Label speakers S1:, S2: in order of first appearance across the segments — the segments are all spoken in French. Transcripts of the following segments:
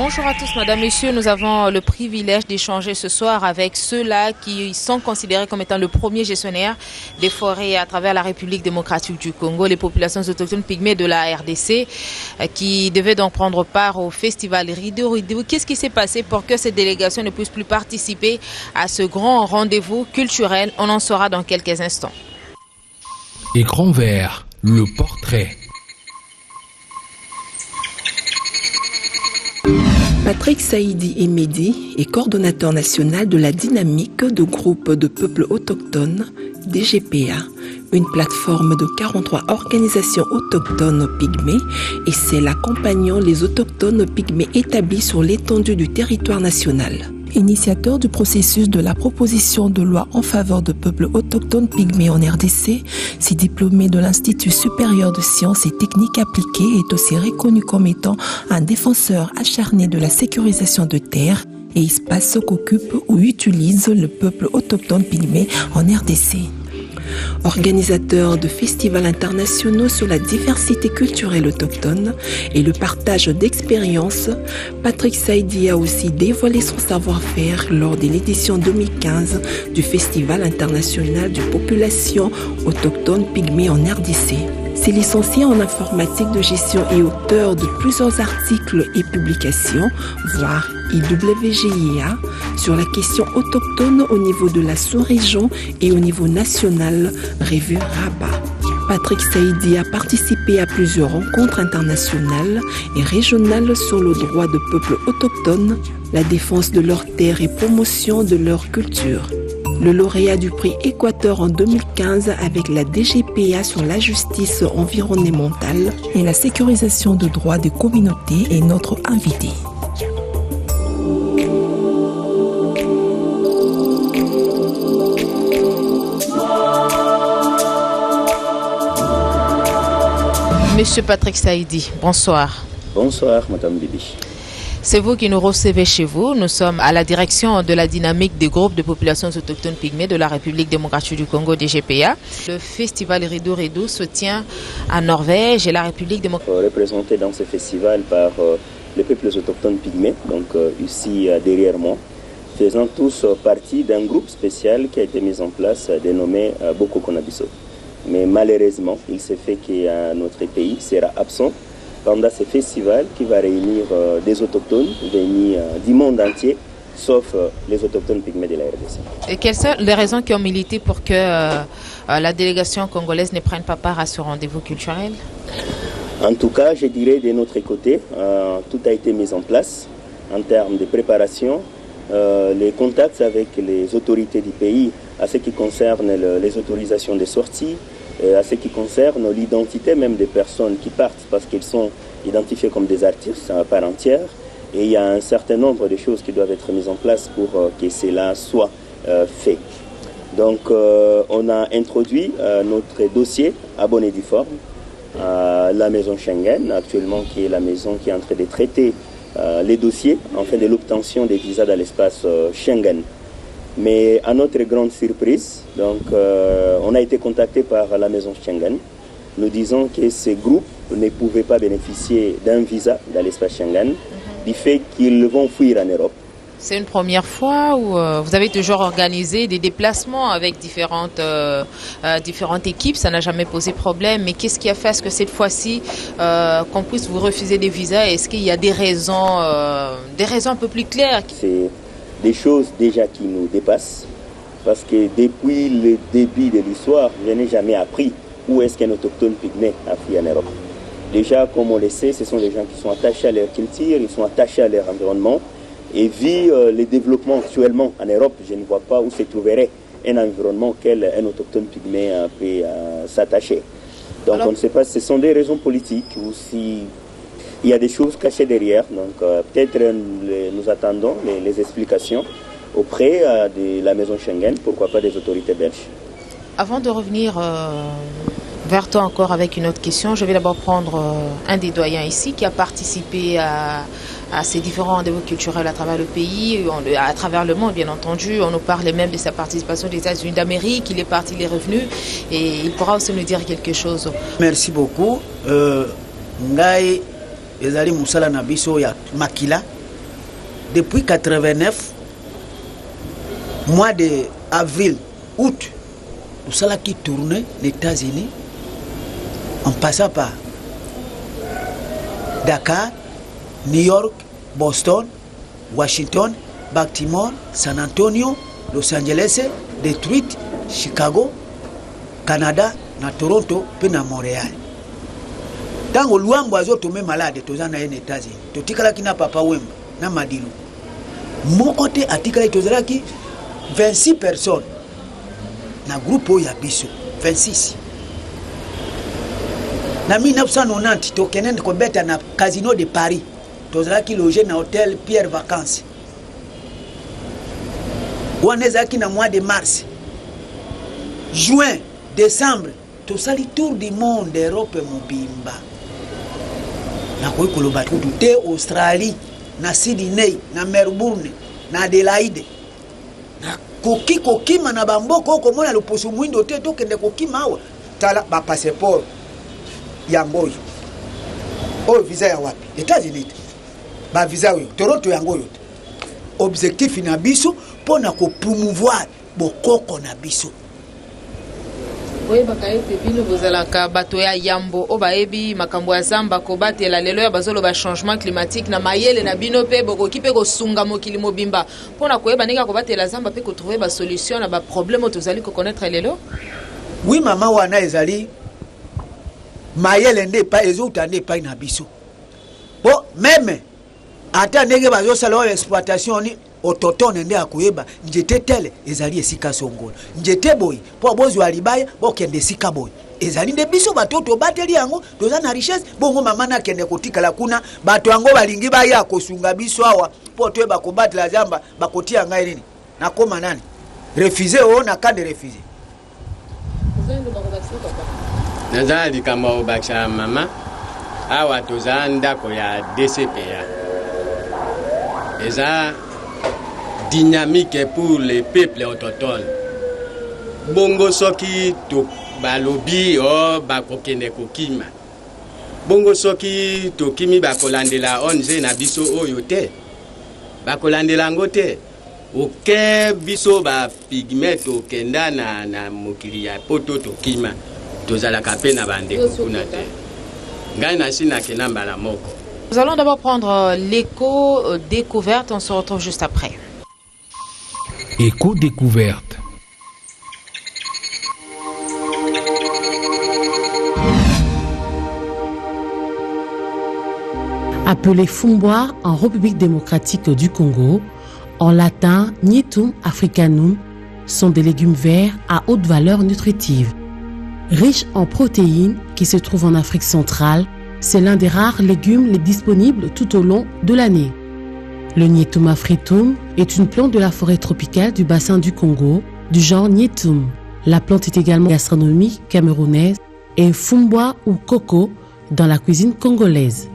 S1: Bonjour à tous, madame, messieurs. Nous avons le privilège d'échanger ce soir avec ceux-là qui sont considérés comme étant le premier gestionnaire des forêts à travers la République démocratique du Congo, les populations autochtones pygmées de la RDC, qui devaient donc prendre part au festival Rideau Rideau. Qu'est-ce qui s'est passé pour que ces délégations ne puissent plus participer à ce grand rendez-vous culturel? On en saura dans quelques instants.
S2: Écran vert, le portrait.
S3: Patrick Saïdi Emedi est coordonnateur national de la dynamique de groupe de peuples autochtones, DGPA, une plateforme de 43 organisations autochtones pygmées et celle accompagnant les autochtones pygmées établis sur l'étendue du territoire national. Initiateur du processus de la proposition de loi en faveur de peuples autochtones pygmées en RDC, ce diplômé de l'Institut supérieur de sciences et techniques appliquées est aussi reconnu comme étant un défenseur acharné de la sécurisation de terres et espaces qu'occupe ou utilise le peuple autochtone pygmée en RDC. Organisateur de festivals internationaux sur la diversité culturelle autochtone et le partage d'expériences, Patrick Saïdi a aussi dévoilé son savoir-faire lors de l'édition 2015 du Festival international de population autochtone pygmée en RDC. C'est licencié en informatique de gestion et auteur de plusieurs articles et publications, voire IWGIA, sur la question autochtone au niveau de la sous-région et au niveau national, revue Rabat. Patrick Saïdi a participé à plusieurs rencontres internationales et régionales sur le droit de peuples autochtones, la défense de leurs terres et promotion de leur culture. Le lauréat du prix Équateur en 2015 avec la DGPA sur la justice environnementale et la sécurisation de droits des communautés est notre invité.
S1: Monsieur Patrick Saïdi, bonsoir.
S4: Bonsoir, Madame Bibi.
S1: C'est vous qui nous recevez chez vous. Nous sommes à la direction de la dynamique des groupes de populations autochtones pygmées de la République démocratique du Congo, DGPA. Le festival Rideau Rideau se tient en Norvège et la République démocratique.
S4: Représenté dans ce festival par les peuples autochtones pygmées, donc ici derrière moi, faisant tous partie d'un groupe spécial qui a été mis en place dénommé Boko Konabiso. Mais malheureusement, il s'est fait que notre pays sera absent pendant ce festival qui va réunir des autochtones venus du monde entier, sauf les autochtones pygmées de la RDC.
S1: Et quelles sont les raisons qui ont milité pour que la délégation congolaise ne prenne pas part à ce rendez-vous culturel?
S4: En tout cas, je dirais de notre côté, tout a été mis en place en termes de préparation, les contacts avec les autorités du pays à ce qui concerne les autorisations de sortie, à ce qui concerne l'identité même des personnes qui partent parce qu'ils sont identifiés comme des artistes à part entière. Et il y a un certain nombre de choses qui doivent être mises en place pour que cela soit fait. Donc on a introduit notre dossier à bonne et due forme à la maison Schengen, actuellement qui est la maison qui est en train de traiter les dossiers en fait de l'obtention des visas dans l'espace Schengen. Mais à notre grande surprise, donc, on a été contacté par la maison Schengen, nous disant que ces groupes ne pouvaient pas bénéficier d'un visa dans l'espace Schengen, du fait qu'ils vont fuir en Europe.
S1: C'est une première fois où vous avez toujours organisé des déplacements avec différentes équipes, ça n'a jamais posé problème, mais qu'est-ce qui a fait que cette fois-ci qu'on puisse vous refuser des visas? Est-ce qu'il y a des raisons un peu plus claires?
S4: C'est des choses déjà qui nous dépassent, parce que depuis le début de l'histoire, je n'ai jamais appris où est-ce qu'un autochtone pygmée a fui en Europe. Déjà, comme on le sait, ce sont des gens qui sont attachés à leur culture, ils sont attachés à leur environnement, et vu le développement actuellement en Europe, je ne vois pas où se trouverait un environnement auquel un autochtone pygmée peut s'attacher. Donc on ne sait pas si ce sont des raisons politiques ou si il y a des choses cachées derrière. Donc peut-être nous attendons les explications auprès de la maison Schengen, pourquoi pas des autorités belges.
S1: Avant de revenir vers toi encore avec une autre question, je vais d'abord prendre un des doyens ici qui a participé à ces différents rendez-vous culturels à travers le pays, à travers le monde bien entendu. On nous parlait même de sa participation des États-Unis d'Amérique, il est parti, il est revenu et il pourra aussi nous dire quelque chose.
S5: Merci beaucoup. Ngai ezali musala na biso ya makila depuis 89, mois d'avril, août, tout ça qui tournait les États-Unis, en passant par Dakar, New York, Boston, Washington, Baltimore, San Antonio, Los Angeles, Detroit, Chicago, Canada, na Toronto, puis na Montréal. Tant que Luambo azo tomé malade, tozana en États-Unis. Totikala ki na Papa Wemba, na Madilu. Mon côté atikala tozala ki 26 personnes. Na groupe ya biso, 26. Na 1990, tokenen ko beta na Casino de Paris. Tozala ki logé na hôtel Pierre Vacances. Waneza ki na mois de mars. Juin, décembre, tout ça le tour du monde, Europe mobimba. Na koi koloba tout Australie, na Sydney, na Melbourne, na Adelaide. Na koki mana bamboko ko mona le poso mwindo te to kende koki mawa. Tala ba passeport ya ngoyo. O visa ya wapi? États-Unis. Ba visa yo, Toronto ya ngoyo. Objectif na biso pona ko promouvoir bokoko na biso.
S1: Oui, bakaete bino bozalaka bato ya yambo o baebi makambo ya zamba ko batela lelo ya bazolo ba changement climatique na mayele na bino pe bokoki pe ko sunga mokili mobimba pona koyeba ninga ko batela zamba pe ko trouver ba solution na ba problème tozali ko connaître lelo.
S5: Oui mama wana ezali mayele nde pa ezouta nde pa na biso. Bon même ata ndenge bazo sala exploitation ni autochtone nde akoyeba njete tele ezali esika songola njete boy po bozo alibaya bokende esika boy ezali nde biso batoto bateli yango toza na richesse bongo mama na kende kotikala kuna bato yango balingi baya kosunga biso awa po toyeba kobatela zamba bakotia ngai nini nakoma nani refuser o na kande refuser
S6: nazali kama obakisha mama awa toza ndako ya DCPA eza dynamique pour les peuples autochtones. Bongo soki to balobi o bakokende kokima. Bongo soki to kimi bakolandela onze na biso oyo te. Bakolandela ngote. Oke biso ba pigment okenda na mokili ya poto to kima. Tozala kape na bande kuna te. Ngai na sina kenamba la moko.
S1: Nous allons d'abord prendre l'écho découverte, on se retrouve juste après.
S2: Éco-découverte.
S7: Appelé Fumbwa en République démocratique du Congo, en latin Nyetum africanum, sont des légumes verts à haute valeur nutritive. Riches en protéines qui se trouvent en Afrique centrale, c'est l'un des rares légumes les disponibles tout au long de l'année. Le Nyetum afritum est une plante de la forêt tropicale du bassin du Congo, du genre Nyetum. La plante est également gastronomique camerounaise et Fumbwa ou coco dans la cuisine congolaise.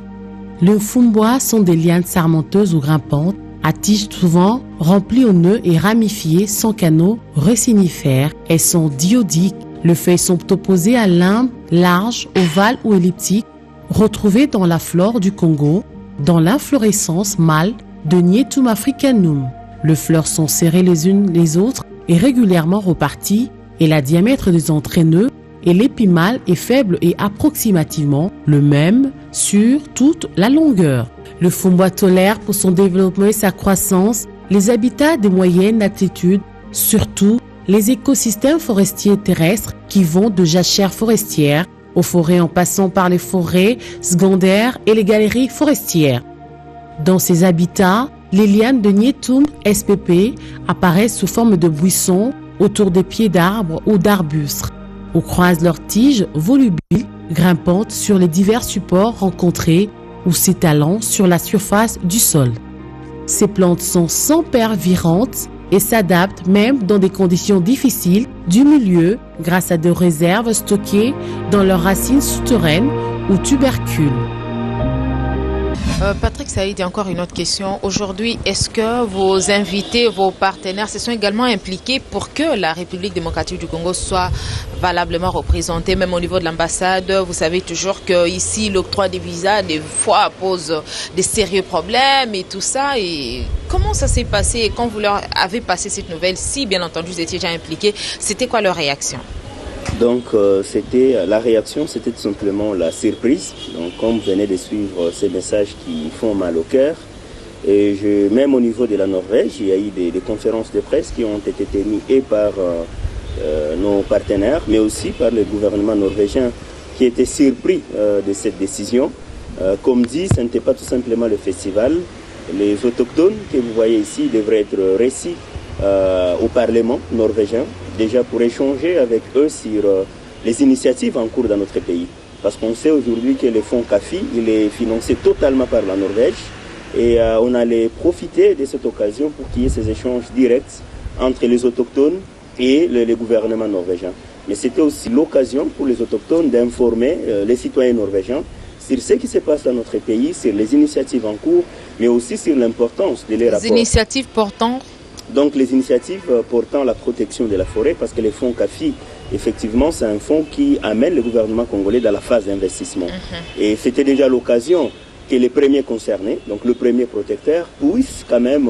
S7: Le Fumbwa sont des lianes sarmenteuses ou grimpantes, à tiges souvent remplies au nœud et ramifiées sans canaux récinifères. Elles sont diodiques. Les feuilles sont opposées à limbes, larges, ovales ou elliptiques, retrouvées dans la flore du Congo, dans l'inflorescence mâle de Nyetum africanum. Les fleurs sont serrées les unes les autres et régulièrement reparties, et le diamètre des entraîneux et l'épi mâle est faible et approximativement le même sur toute la longueur. Le Fumbwa tolère pour son développement et sa croissance les habitats de moyenne altitude, surtout les écosystèmes forestiers terrestres qui vont de jachères forestières aux forêts en passant par les forêts secondaires et les galeries forestières. Dans ces habitats, les lianes de Nyetum SPP apparaissent sous forme de buissons autour des pieds d'arbres ou d'arbustes, ou croisent leurs tiges volubiles grimpantes sur les divers supports rencontrés ou s'étalant sur la surface du sol. Ces plantes sont sans pervirantes et s'adaptent même dans des conditions difficiles du milieu grâce à des réserves stockées dans leurs racines souterraines ou tubercules.
S1: Patrick Saïd, il y a encore une autre question. Aujourd'hui, est-ce que vos invités, vos partenaires se sont également impliqués pour que la République démocratique du Congo soit valablement représentée, même au niveau de l'ambassade? Vous savez toujours qu'ici, l'octroi des visas, des fois, pose des sérieux problèmes et tout ça. Et comment ça s'est passé? Et quand vous leur avez passé cette nouvelle, si bien entendu vous étiez déjà impliqués, c'était quoi leur réaction?
S4: Donc la réaction, c'était tout simplement la surprise. Donc comme vous venez de suivre ces messages qui font mal au cœur, et même au niveau de la Norvège, il y a eu des conférences de presse qui ont été tenues et par nos partenaires, mais aussi par le gouvernement norvégien qui était surpris de cette décision. Comme dit, ce n'était pas tout simplement le festival. Les autochtones que vous voyez ici devraient être reçus au Parlement norvégien, déjà pour échanger avec eux sur les initiatives en cours dans notre pays. Parce qu'on sait aujourd'hui que le fonds CAFI, il est financé totalement par la Norvège et on allait profiter de cette occasion pour qu'il y ait ces échanges directs entre les autochtones et le gouvernement norvégien. Mais c'était aussi l'occasion pour les autochtones d'informer les citoyens norvégiens sur ce qui se passe dans notre pays, sur les initiatives en cours, mais aussi sur l'importance de les rapports.
S1: Les initiatives portant?
S4: Donc les initiatives portant la protection de la forêt, parce que le fonds CAFI, effectivement, c'est un fonds qui amène le gouvernement congolais dans la phase d'investissement. Et c'était déjà l'occasion que les premiers concernés, donc le premier protecteur, puissent quand même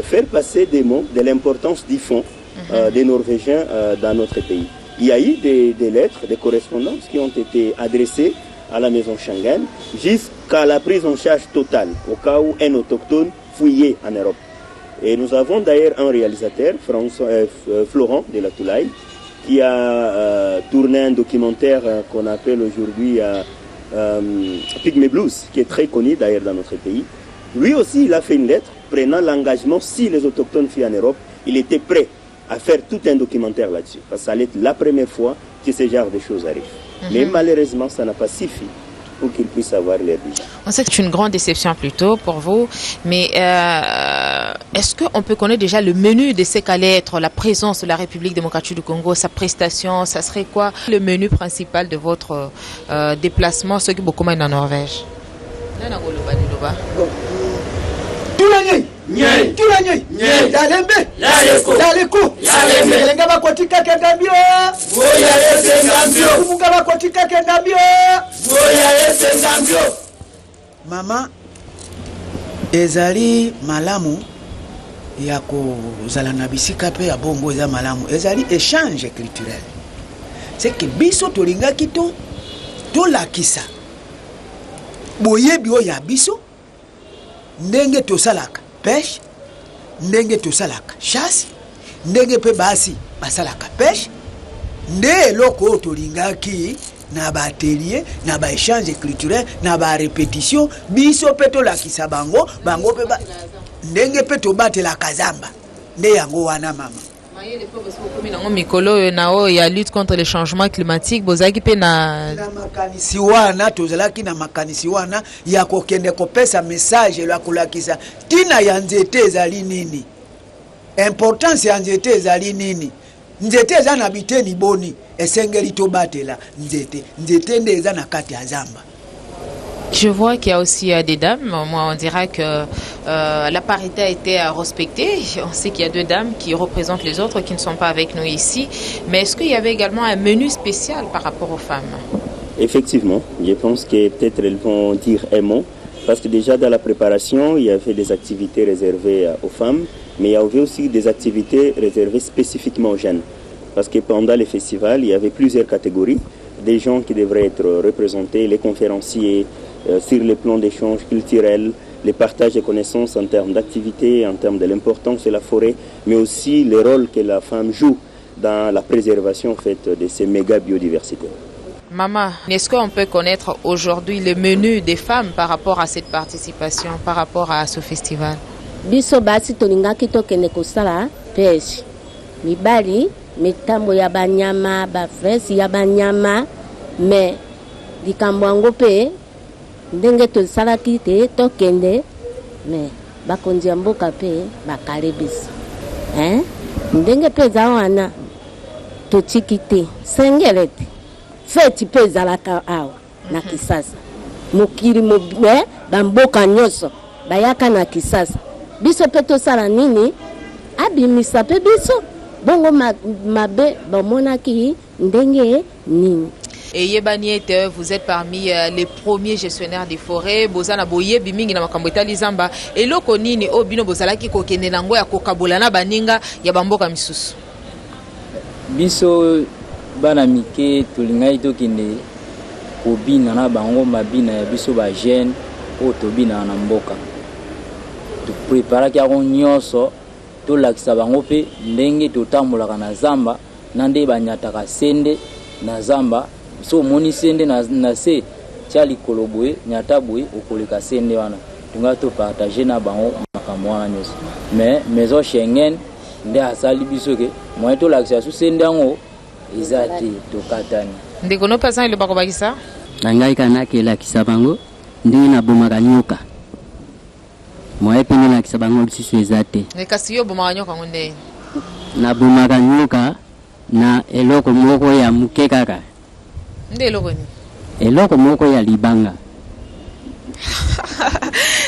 S4: faire passer des mots de l'importance du fonds des Norvégiens dans notre pays. Il y a eu des lettres, des correspondances qui ont été adressées à la maison Schengen jusqu'à la prise en charge totale au cas où un autochtone fouillait en Europe. Et nous avons d'ailleurs un réalisateur, Florent de la Toulaye, qui a tourné un documentaire qu'on appelle aujourd'hui Pygmy Blues, qui est très connu d'ailleurs dans notre pays. Lui aussi, il a fait une lettre prenant l'engagement, si les autochtones fuient en Europe, il était prêt à faire tout un documentaire là-dessus. Parce que ça allait être la première fois que ce genre de choses arrivent. Mais malheureusement, ça n'a pas suffi pour qu'ils puissent avoir leur visa.
S1: On sait que c'est une grande déception plutôt pour vous, mais est-ce qu'on peut connaître déjà le menu de ce qu'allait être la présence de la République démocratique du Congo, sa prestation, ça serait quoi le menu principal de votre déplacement, ce qui est beaucoup moins en Norvège?
S5: Mama ezali malamu ya kozala na bisika pe ya bongo eza malamu ezali échange culturel. C'est que biso tolingaki tolakisa boyebi oyo ya biso ndenge tosalaka pêche, ndenge tosalaka chasse, ndenge pe basi basalaka pêche, nde eloko tolingaki na ba atelier, na ba échange culturel, na ba répétition, biso pe tolakisa bango pe ndenge pe tobatela kazamba. Nde yango wana mama.
S1: Mikolo nao ya lutte contre le changement climatique bozaki pe na
S5: makanisi wana tozalaki na makanisi wana ya kokende kopesa message la kolakisa tina ya nzete ezali nini, importance ya nzete ezali nini, nzete eza na biteni boni esengeli tobatela nzete nde eza na kati ya zamba.
S1: Je vois qu'il y a aussi des dames. Moi, on dira que la parité a été respectée. On sait qu'il y a 2 dames qui représentent les autres qui ne sont pas avec nous ici. Mais est-ce qu'il y avait également un menu spécial par rapport aux femmes?
S4: Effectivement, je pense que peut-être elles vont dire un mot. Parce que déjà dans la préparation, il y avait des activités réservées aux femmes, mais il y avait aussi des activités réservées spécifiquement aux jeunes. Parce que pendant les festivals, il y avait plusieurs catégories. Des gens qui devraient être représentés, les conférenciers, sur le plan d'échange culturel, les partages de connaissances en termes d'activité, en termes de l'importance de la forêt, mais aussi le rôle que la femme joue dans la préservation en fait, de ces méga biodiversités.
S1: Maman, est-ce qu'on peut connaître aujourd'hui le menu des femmes par rapport à cette participation, par rapport à ce festival?
S8: Biso basi tolingaki tokende kosala pêche. Mibali, mitambo ya banyama, bafresi ya banyama, mais likambo yango pe ndenge tosalaki te tokende mais bakonzi ya mboka pe bakale biso ndenge pe eza wana totiki te sengele te feti pe ezalaka awa na Kisasa mokili bamboka nyonso bayaka na Kisasa biso mpe tosala nini abimisa mpe biso bongo mabe bamonaki ndenge nini.
S1: Et Yebaniete, vous êtes parmi les premiers gestionnaires des forêts. Bozana boye bimingi na makambota lizamba. Et loko nini obino bozala ki kokende nango ya kokabolana baninga ya bamboka misusu.
S9: Biso bana mike tulingai tokende kobina na bango mabina ya biso ba jeune o tobina na mboka. Tu prepara ki aron nyonso to lakisa bango pe ndenge totambolaka na zamba nande banyataka sende na zamba. So moni sende na se chali kolobwe nyatabwe okoleka sende wana tunga to partager na bango makambo wana nyos mais maison Schengen nde asali biso ke moyen to lakisa su sende ngo ezati to katani
S1: ndeko no pasa ile bakobakisa
S10: ngai kana ke lakisa bango ndi na bomaka nyoka moyen pene lakisa bango biso ezati
S1: ne kasiyo bomaka nyoka ngonde
S10: na bomaka nyoka na eloko moko ya muke kaka eloko moko ya libanga.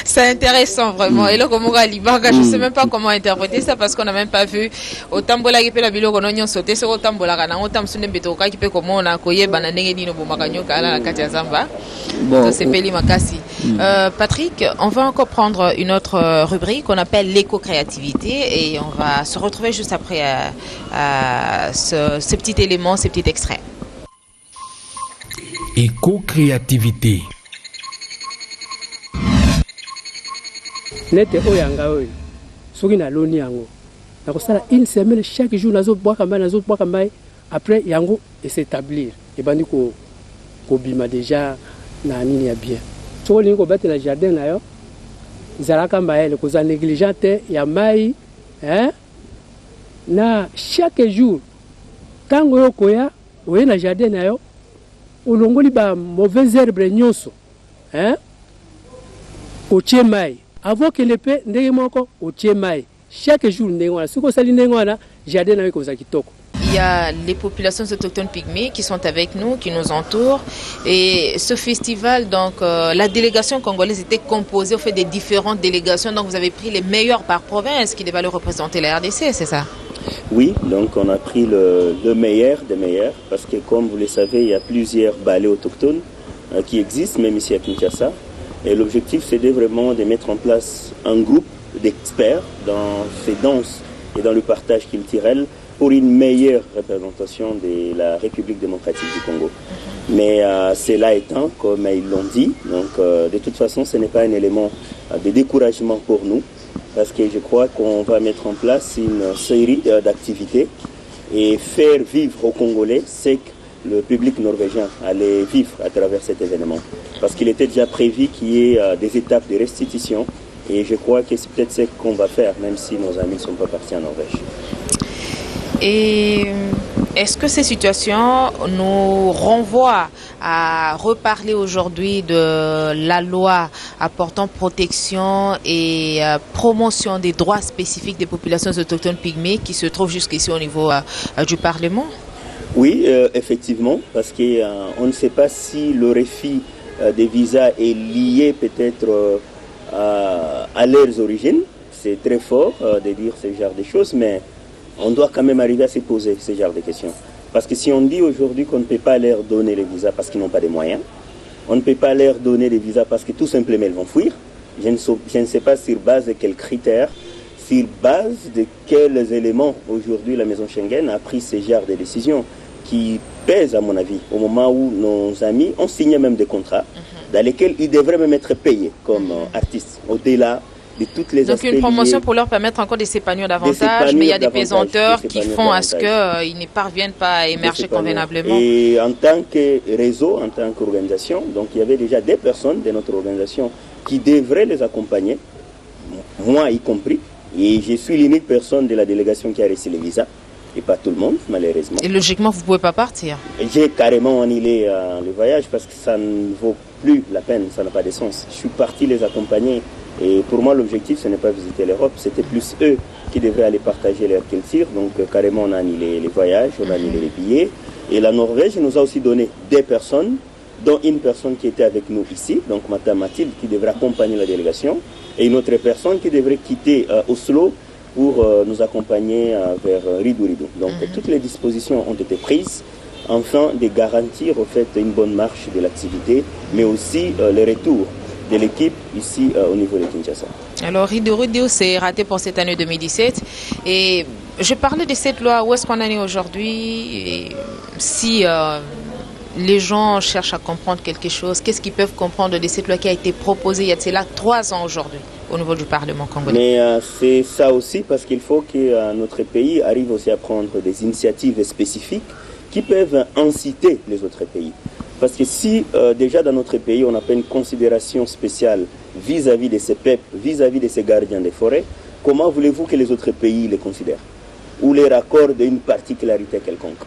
S1: C'est intéressant vraiment. Et là, comme on a libanga, je ne sais même pas comment interpréter ça parce qu'on n'a même pas vu. Autant bola qui peut la bilo qu'on a sauté sur autant bola qu'on a autant sonné betoka qui peut comment on a coyé bananenge ni no bomakanyo kala la katia zamba. Bon, c'est Peli Makasi. Patrick, on va encore prendre une autre rubrique qu'on appelle l'éco-créativité et on va se retrouver juste après ce petit élément, ce petit extrait.
S2: Éco-créativité.
S11: Nete oyanga oyo soki na loni yango nakosala une semaine chaque jour nazo boaka mbai après yango et s'établir et bandi ko bima déjà na nini ya bien soko lingo batela jardin na yo zalaka mbaye ko za négligente ya mai na chaque jour tango yo koya oye na jardin na yo olongoli ba mauvais herbe nyonso otie mai avant que le paix ndenge moko otie mai chaque jour ndenge wana siko sali ndenge wana jardin na ko za kitoko.
S1: Il y a les populations autochtones pygmées qui sont avec nous, qui nous entourent. Et ce festival, donc, la délégation congolaise était composée au fait des différentes délégations. Donc, vous avez pris les meilleurs par province qui devaient représenter la RDC, c'est ça?
S4: Oui, donc on a pris le meilleur des meilleurs. Parce que, comme vous le savez, il y a plusieurs ballets autochtones qui existent, même ici à Kinshasa. Et l'objectif, c'était vraiment de mettre en place un groupe d'experts dans ces danses et dans le partage culturel pour une meilleure représentation de la République démocratique du Congo. Mais cela étant, comme ils l'ont dit, donc de toute façon, ce n'est pas un élément de découragement pour nous, parce que je crois qu'on va mettre en place une série d'activités et faire vivre aux Congolais ce que le public norvégien allait vivre à travers cet événement. Parce qu'il était déjà prévu qu'il y ait des étapes de restitution, et je crois que c'est peut-être ce qu'on va faire, même si nos amis ne sont pas partis en Norvège.
S1: Et est-ce que ces situations nous renvoient à reparler aujourd'hui de la loi apportant protection et promotion des droits spécifiques des populations autochtones pygmées qui se trouvent jusqu'ici au niveau du Parlement?
S4: Oui, effectivement, parce qu'on ne sait pas si le refus des visas est lié peut-être à leurs origines. C'est très fort de dire ce genre de choses, mais on doit quand même arriver à se poser ce genre de questions. Parce que si on dit aujourd'hui qu'on ne peut pas leur donner les visas parce qu'ils n'ont pas de moyens, on ne peut pas leur donner les visas parce que tout simplement ils vont fuir, je ne sais pas sur base de quels critères, sur base de quels éléments aujourd'hui la maison Schengen a pris ce genre de décisions qui pèsent à mon avis au moment où nos amis ont signé même des contrats dans lesquels ils devraient même être payés comme artistes au-delà de toutes les aspects.
S1: Donc une promotion pour leur permettre encore de s'épanouir davantage, mais il y a des pesanteurs qui font à ce qu'ils ne parviennent pas à émerger convenablement.
S4: Et en tant que réseau, en tant qu'organisation, donc il y avait déjà des personnes de notre organisation qui devraient les accompagner, moi y compris, et je suis l'unique personne de la délégation qui a reçu les visas, et pas tout le monde malheureusement.
S1: Et logiquement vous ne pouvez pas partir?
S4: J'ai carrément annulé le voyage parce que ça ne vaut plus la peine, ça n'a pas de sens. Je suis parti les accompagner. Et pour moi, l'objectif, ce n'est pas visiter l'Europe, c'était plus eux qui devraient aller partager leur culture. Donc, carrément, on a annulé les voyages, on a annulé les billets. Et la Norvège nous a aussi donné des personnes dont une personne qui était avec nous ici, donc Mme Mathilde, qui devrait accompagner la délégation, et une autre personne qui devrait quitter Oslo pour nous accompagner vers Ridou-Ridou. Donc toutes les dispositions ont été prises afin de garantir en fait une bonne marche de l'activité, mais aussi le retour de l'équipe ici au niveau de Kinshasa.
S1: Alors Ridou-Ridou s'est raté pour cette année 2017 et je parlais de cette loi, où est-ce qu'on en est aujourd'hui? Si les gens cherchent à comprendre quelque chose, qu'est-ce qu'ils peuvent comprendre de cette loi qui a été proposée il y a de cela 3 ans aujourd'hui au niveau du Parlement congolais?
S4: Mais c'est ça aussi, parce qu'il faut que notre pays arrive aussi à prendre des initiatives spécifiques qui peuvent inciter les autres pays. Parce que si déjà dans notre pays on n'a pas une considération spéciale vis-à-vis de ces peuples, vis-à-vis de ces gardiens des forêts, comment voulez-vous que les autres pays les considèrent ou les raccordent une particularité quelconque?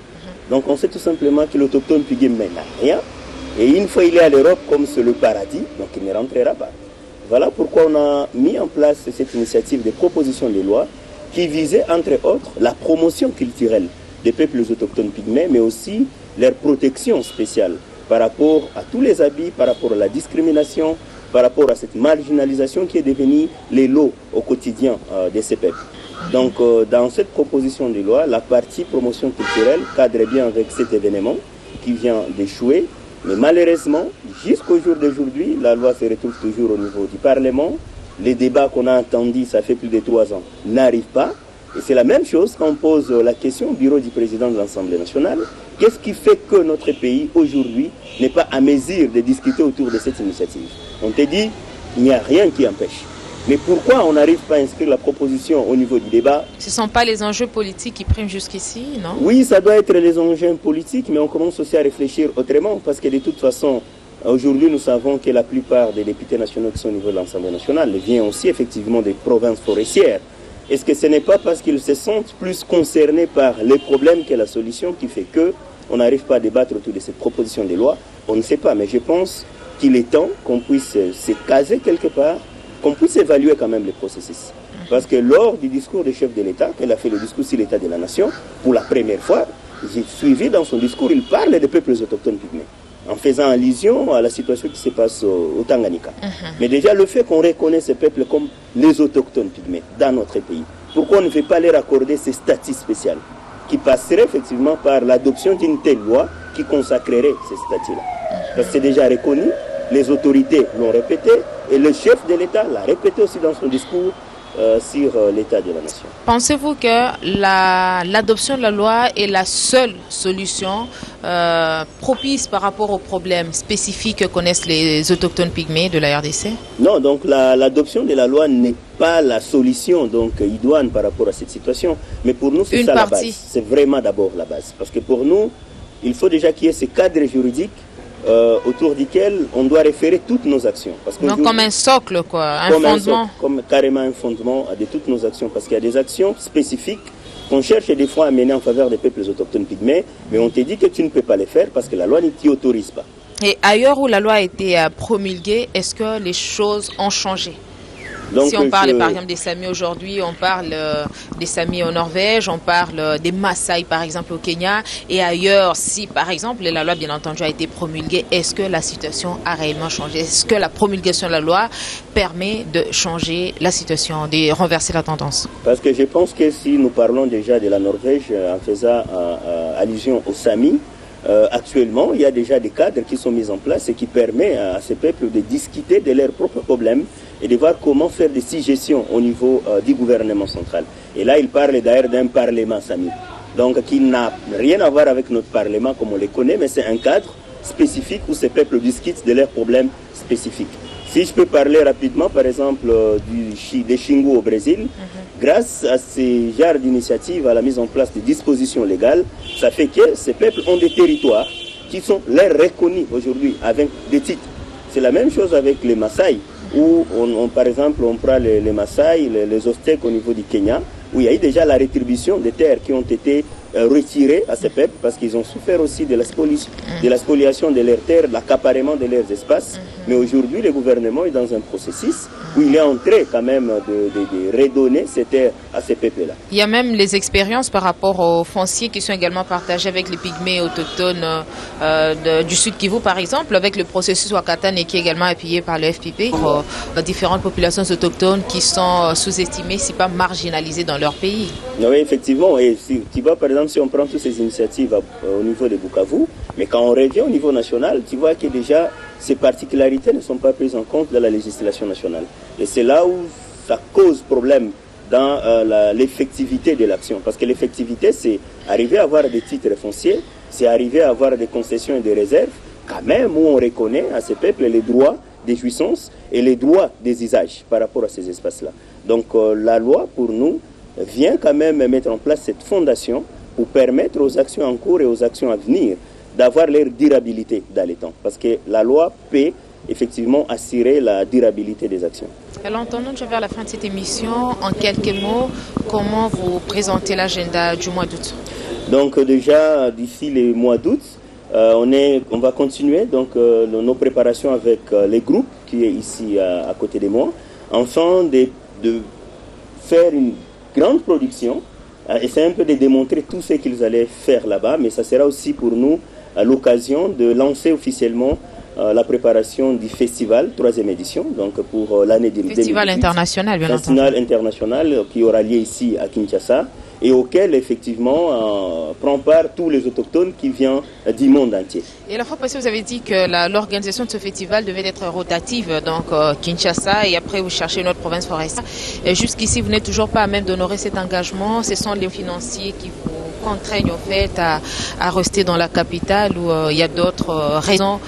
S4: Donc on sait tout simplement que l'autochtone Pygmée n'a rien, et une fois il est à l'Europe, comme c'est le paradis, donc il ne rentrera pas. Voilà pourquoi on a mis en place cette initiative de proposition de loi qui visait entre autres la promotion culturelle des peuples autochtones pygmées, mais aussi leur protection spéciale par rapport à tous les abus, par rapport à la discrimination, par rapport à cette marginalisation qui est devenue les lots au quotidien de ces peuples. Donc dans cette proposition de loi, la partie promotion culturelle cadre bien avec cet événement qui vient d'échouer, mais malheureusement, jusqu'au jour d'aujourd'hui, la loi se retrouve toujours au niveau du Parlement. Les débats qu'on a entendus, ça fait plus de 3 ans, n'arrivent pas. Et c'est la même chose quand on pose la question au bureau du président de l'Assemblée nationale. Qu'est-ce qui fait que notre pays, aujourd'hui, n'est pas à mesure de discuter autour de cette initiative? On te dit, il n'y a rien qui empêche. Mais pourquoi on n'arrive pas à inscrire la proposition au niveau du débat?
S1: Ce ne sont pas les enjeux politiques qui priment jusqu'ici, non?
S4: Oui, ça doit être les enjeux politiques, mais on commence aussi à réfléchir autrement, parce que de toute façon, aujourd'hui, nous savons que la plupart des députés nationaux qui sont au niveau de l'Assemblée nationale viennent aussi effectivement des provinces forestières. Est-ce que ce n'est pas parce qu'ils se sentent plus concernés par les problèmes que la solution qui fait qu'on n'arrive pas à débattre autour de cette proposition de loi? On ne sait pas, mais je pense qu'il est temps qu'on puisse se caser quelque part, qu'on puisse évaluer quand même le processus. Parce que lors du discours du chef de l'État, qu'elle a fait le discours sur l'état de la nation, pour la première fois, j'ai suivi dans son discours, il parle des peuples autochtones pygmées, en faisant allusion à la situation qui se passe au Tanganyika. Mais déjà le fait qu'on reconnaît ces peuples comme les autochtones pygmées dans notre pays, pourquoi on ne fait pas leur accorder ces statuts spéciaux qui passeraient effectivement par l'adoption d'une telle loi qui consacrerait ces statuts-là? Parce que c'est déjà reconnu, les autorités l'ont répété, et le chef de l'État l'a répété aussi dans son discours sur l'état de la nation.
S1: Pensez-vous que l'adoption de la loi est la seule solution propice par rapport aux problèmes spécifiques que connaissent les autochtones pygmées de la RDC?
S4: Non, donc l'adoption de la loi n'est pas la solution donc idoine par rapport à cette situation, mais pour nous c'est ça la base. C'est vraiment d'abord la base, parce que pour nous, il faut déjà qu'il y ait ce cadre juridique autour duquel on doit référer toutes nos actions. Parce
S1: donc comme un socle, quoi, un fondement.
S4: Comme carrément un fondement de toutes nos actions, parce qu'il y a des actions spécifiques qu'on cherche des fois à mener en faveur des peuples autochtones pygmées, mais on te dit que tu ne peux pas les faire parce que la loi ne t'y autorise pas.
S1: Et ailleurs où la loi a été promulguée, est-ce que les choses ont changé? Donc, si on parle par exemple des Samis aujourd'hui, on parle des Samis en Norvège, on parle des Maasai par exemple au Kenya et ailleurs. Si par exemple la loi bien entendu a été promulguée, est-ce que la situation a réellement changé? Est-ce que la promulgation de la loi permet de changer la situation, de renverser la tendance?
S4: Parce que je pense que si nous parlons déjà de la Norvège en faisant allusion aux Samis, actuellement, il y a déjà des cadres qui sont mis en place et qui permettent à ces peuples de discuter de leurs propres problèmes et de voir comment faire des suggestions au niveau du gouvernement central. Et là, il parle d'ailleurs d'un parlement Sami. Donc, qui n'a rien à voir avec notre parlement comme on les connaît, mais c'est un cadre spécifique où ces peuples discutent de leurs problèmes spécifiques. Si je peux parler rapidement, par exemple, des Xingu au Brésil, grâce à ces genres d'initiatives, à la mise en place de dispositions légales, ça fait que ces peuples ont des territoires qui sont leur reconnus aujourd'hui avec des titres. C'est la même chose avec les Maasai, où par exemple on prend les Maasai, les Aztèques au niveau du Kenya, où il y a eu déjà la rétribution des terres qui ont été retirer à ces peuples parce qu'ils ont souffert aussi de la spoliation de leurs terres, de l'accaparement de leurs espaces. Mais aujourd'hui, le gouvernement est dans un processus où il est en train quand même de redonner ces terres à ces peuples-là.
S1: Il y a même les expériences par rapport aux fonciers qui sont également partagés avec les pygmées autochtones du Sud Kivu, par exemple, avec le processus Wakatane qui est également appuyé par le FPP pour différentes populations autochtones qui sont sous-estimées, si pas marginalisées dans leur pays.
S4: Oui, effectivement. Et si tu vois, par exemple, si on prend toutes ces initiatives au niveau de Bukavu, mais quand on revient au niveau national, tu vois que déjà ces particularités ne sont pas prises en compte dans la législation nationale. Et c'est là où ça cause problème dans l'effectivité de l'action. Parce que l'effectivité, c'est arriver à avoir des titres fonciers, c'est arriver à avoir des concessions et des réserves, quand même où on reconnaît à ces peuples les droits des jouissances et les droits des usages par rapport à ces espaces-là. Donc la loi, pour nous, vient quand même mettre en place cette fondation pour permettre aux actions en cours et aux actions à venir d'avoir leur durabilité dans les temps. Parce que la loi peut effectivement assurer la durabilité des actions.
S1: Alors, entendons déjà vers la fin de cette émission, en quelques mots, comment vous présentez l'agenda du mois d'août? Donc déjà, d'ici le mois d'août, on va continuer donc, nos préparations avec les groupes qui est ici à côté de moi, afin de faire une grande production, essayer un peu de démontrer tout ce qu'ils allaient faire là-bas, mais ça sera aussi pour nous l'occasion de lancer officiellement la préparation du festival, 3e édition, donc pour l'année 2018. Festival international, bien entendu.
S4: Festival international qui aura lieu ici à Kinshasa et auquel effectivement prend part tous les autochtones qui viennent du monde entier.
S1: Et la fois passée, vous avez dit que l'organisation de ce festival devait être rotative, donc Kinshasa, et après vous cherchez une autre province forestière. Jusqu'ici, vous n'êtes toujours pas à même d'honorer cet engagement. Ce sont les financiers qui vous contraignent au fait à rester dans la capitale ou il y a d'autres raisons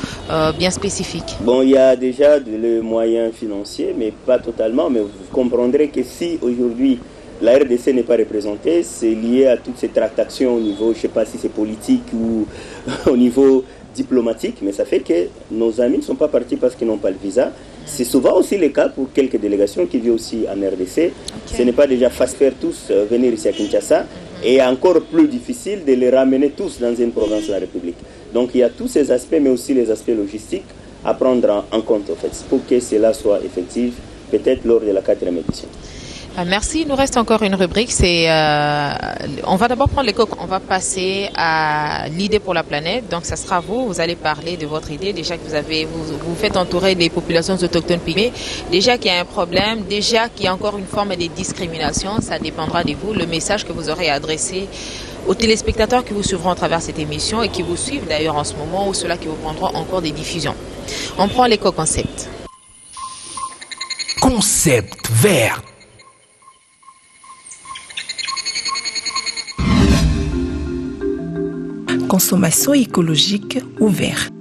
S1: bien spécifiques?
S4: Bon, il y a déjà les moyens financiers, mais pas totalement. Mais vous comprendrez que si aujourd'hui la RDC n'est pas représentée, c'est lié à toutes ces tractations au niveau, je ne sais pas si c'est politique ou au niveau diplomatique, mais ça fait que nos amis ne sont pas partis parce qu'ils n'ont pas le visa. C'est souvent aussi le cas pour quelques délégations qui vivent aussi en RDC. Okay. Ce n'est pas déjà facile de faire tous venir ici à Kinshasa et encore plus difficile de les ramener tous dans une province de la République. Donc il y a tous ces aspects, mais aussi les aspects logistiques à prendre en compte en fait, pour que cela soit effectif, peut-être lors de la 4e édition.
S1: Merci. Il nous reste encore une rubrique. On va d'abord prendre les coques. On va passer à l'idée pour la planète. Donc, ça sera vous. Vous allez parler de votre idée. Déjà que vous faites entourer des populations autochtones pygmées. Déjà qu'il y a un problème. Déjà qu'il y a encore une forme de discrimination. Ça dépendra de vous. Le message que vous aurez adressé aux téléspectateurs qui vous suivront à travers cette émission et qui vous suivent d'ailleurs en ce moment ou ceux-là qui vous prendront encore des diffusions. On prend l'éco-concept.
S2: Concept vert.
S3: Consommation écologique ouverte.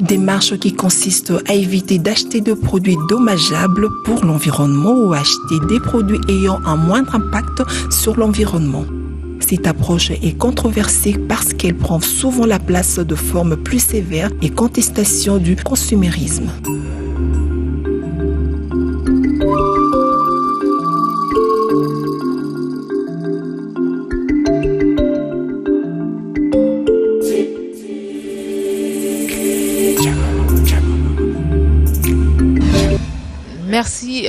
S3: Démarche qui consiste à éviter d'acheter de produits dommageables pour l'environnement ou acheter des produits ayant un moindre impact sur l'environnement. Cette approche est controversée parce qu'elle prend souvent la place de formes plus sévères et contestation du consumérisme.
S1: Merci,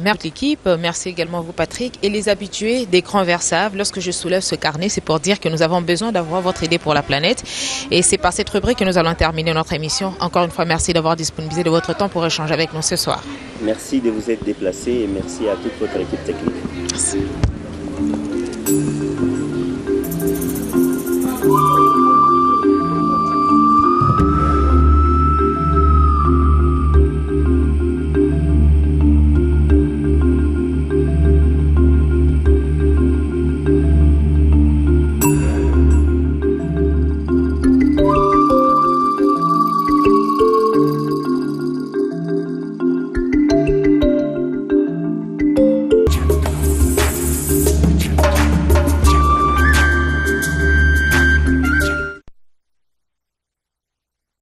S1: merci l'équipe, merci également à vous Patrick et les habitués des grands versables. Lorsque je soulève ce carnet, c'est pour dire que nous avons besoin d'avoir votre idée pour la planète et c'est par cette rubrique que nous allons terminer notre émission. Encore une fois, merci d'avoir disponibilisé de votre temps pour échanger avec nous ce soir.
S4: Merci de vous être déplacé et merci à toute votre équipe technique.
S1: Merci.